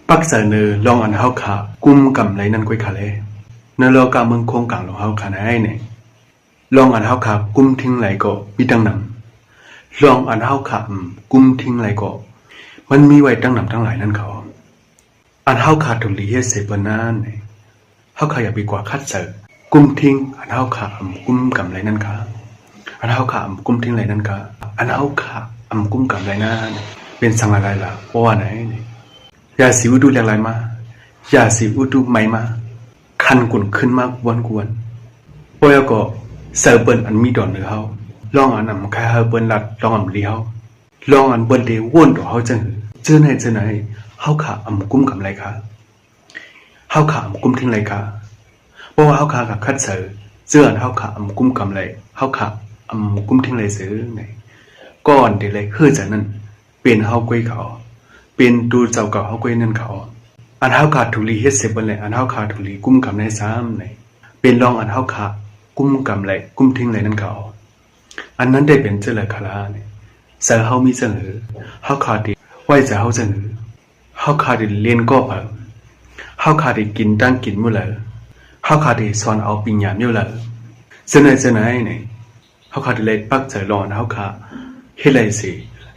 ปักเสนอลองอันเฮาขากุมกำไรนั่นก้อยขาเลยเนโลกาเมืองโคงกลางลองเฮาขาไหนเนี่ยลองอันเฮาขากุมทิ้งไหลก็มีตั้งนำลองอันเฮาขากุมทิ้งไหลก็มันมีไว้ตั้งนำทั้งหลายนั่นเขาอันเฮาขาถูกลีเฮ็ดเสปนานเนี่ยเฮาขาอย่าไปกว่าคัดเสกุมทิ้งอันเฮาขากุมกำไรนั่นค่ะอันเฮาขากุมทิ้งไหลนั่นค่ะอันเฮาขากุมกำไรนั่นเป็นสังอะไรล่ะเพราะว่าไหนอย่าสิอุดูแหลกไหลมาอย่าสิอุดูไม่มาคันกุ่นขึ้นมากวนกวนปอยก็เสิร์เปิ้นอันมีดอนหรือเฮาลองอันใครเฮาเปิ้นลัดลองอันเลี้ยวลองอันเปิ้นเดวนต่อเฮาจังเจอไหนเฮาขากุ้มกำไรค่ะเฮาขากุ้มทิ้งไรค่ะเพราะว่าเฮาขากับคัดเสิร์เจออันเฮาขากุ้มกำไรเฮาขากุ้มทิ้งไรซื้อไงก่อนเดี๋ยวเลยคือจากนั้นเป็นเฮาก้อยเขาเป็นดูเจ้าเก่าเฮาก้อยนั่นเขาอันเฮาขาถูลีเฮ็ดเสร็จเปิ้นเลยอันเฮาขาถูลีกุ้มกำไรซ้ำไงเป็นลองอันเฮาขากุ้มกำไรกุ้มทิ้งไรนั่นเขาอันนั้นได้เป็นเจริญคลาเนี่ยเสือเฮามีเสนอเฮาขาดไว้จะเฮาเสนอเฮาขาดเรียนก็เปิดเฮาขาดกินตั้งกินมื้อละเฮาขาดสอนเอาปัญญามื้อละเสนอเนี่ยเฮาขาดเลยปักใจลองอันเฮาขาเฮ็ดไรสิ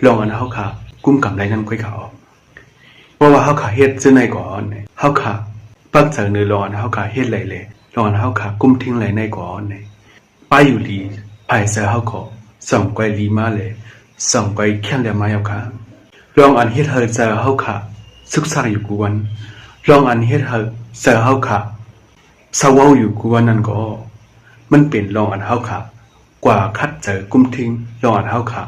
ลองอันเฮาขากุ้มกำไรนั่นค่อยเขาเพราะว่าเฮาขาเฮ็ดเสนอก่อนเฮาขาปักใจเนื้อลองอันเฮาขาเฮ็ดไรเลยลองอันเฮาขากุ้มทิ้งไรในก่อนเนี่ยป้าอยู่ดีไผ่เสือเฮาขอส่งไกวลีมาเลยส่งไกวแค่เดียวมาเอาค่ะลองอันเฮ็ดเฮาเสือเฮาขาศึกษาอยู่กูวันลองอันเฮ็ดเฮาเสือเฮาขาสาวาอยู่กูวันนั่นก็มันเป็นลองอันเฮาขากว่าคัดเจอกุ้มทิ้งลองอันเฮาขา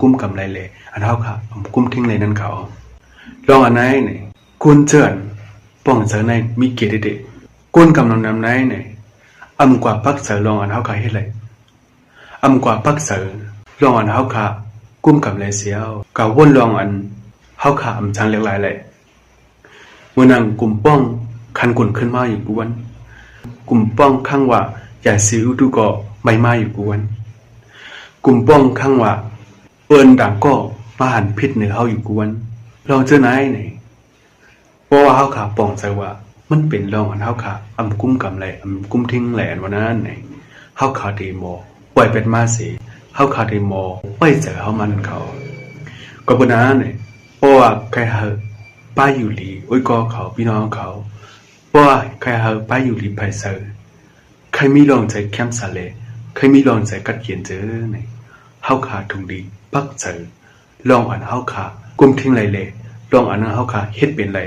กุ้มกำไรเลยอันเฮาขากุ้มทิ้งเลยนั่นเขาลองอันไหนเนี่ยกุนเจินป้องเจอในมีเกียรติเด็กกุนกำลังนำไหนเนี่ยกว่าปักเจอลองอันเฮาขาเฮ็ดไรกว่าปักเสือลองอันเฮาขากุ้มกับไรเสียวกับวนลองอันเฮาขาจังเล็กหลายเลยมื่อนั่งกลุ่มป้องคันกุ่นขึ้นมาอยู่กวนกลุ่มป้องข้างว่าอย่าสิวดูก็ไม่มาอยู่กวนกลุ่มป้องข้างว่าเอิญด่างก็มาหันพิษเหนือเฮาอยู่กวนลองเจอไหนเนี่ยเพราะว่าเฮาขาป้องใจว่ามันเป็นลองอันเฮาขากุ้มกับไรกุ้มทิ้งแหลนวันนั้นเนี่ยเฮาขาเดโมปล่อยเป็นมาสิเฮาขาดมอไปเจอเฮามันเขาก็บ่นั้นเนี่ยเพราะว่าใครเฮาป้าอยู่ลีโอ้ยก็เขาพี่น้องเขาเพราะว่าใครเฮาป้าอยู่ลีไปเซอใครมีลองใจแคมป์ซะเลยใครมีลองใจกัดเขียนเจอเนี่ยเฮาขาถุงดีปักเจอลองอันเฮาขากุมทิ้งไรเลยลองอันเฮาขาเฮ็ดเป็นไร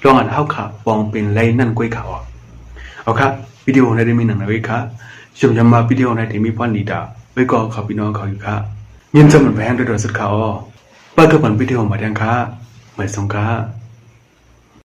ลองอันเฮาขาปองเป็นไรนั่นก้อยเขาเอาครับวิดีโอในได้มีหนังนะเว้ยครับชมยามมาวิดีโอในที่มีพรดีดาไว้ก็ขอพี่น้องเขาอยู่ค่ะยินจะเหมือนแพงโดยสุดเขาเปิดกระเป๋าวิดีโอมาดังค่ะเหมือนสงค่ะ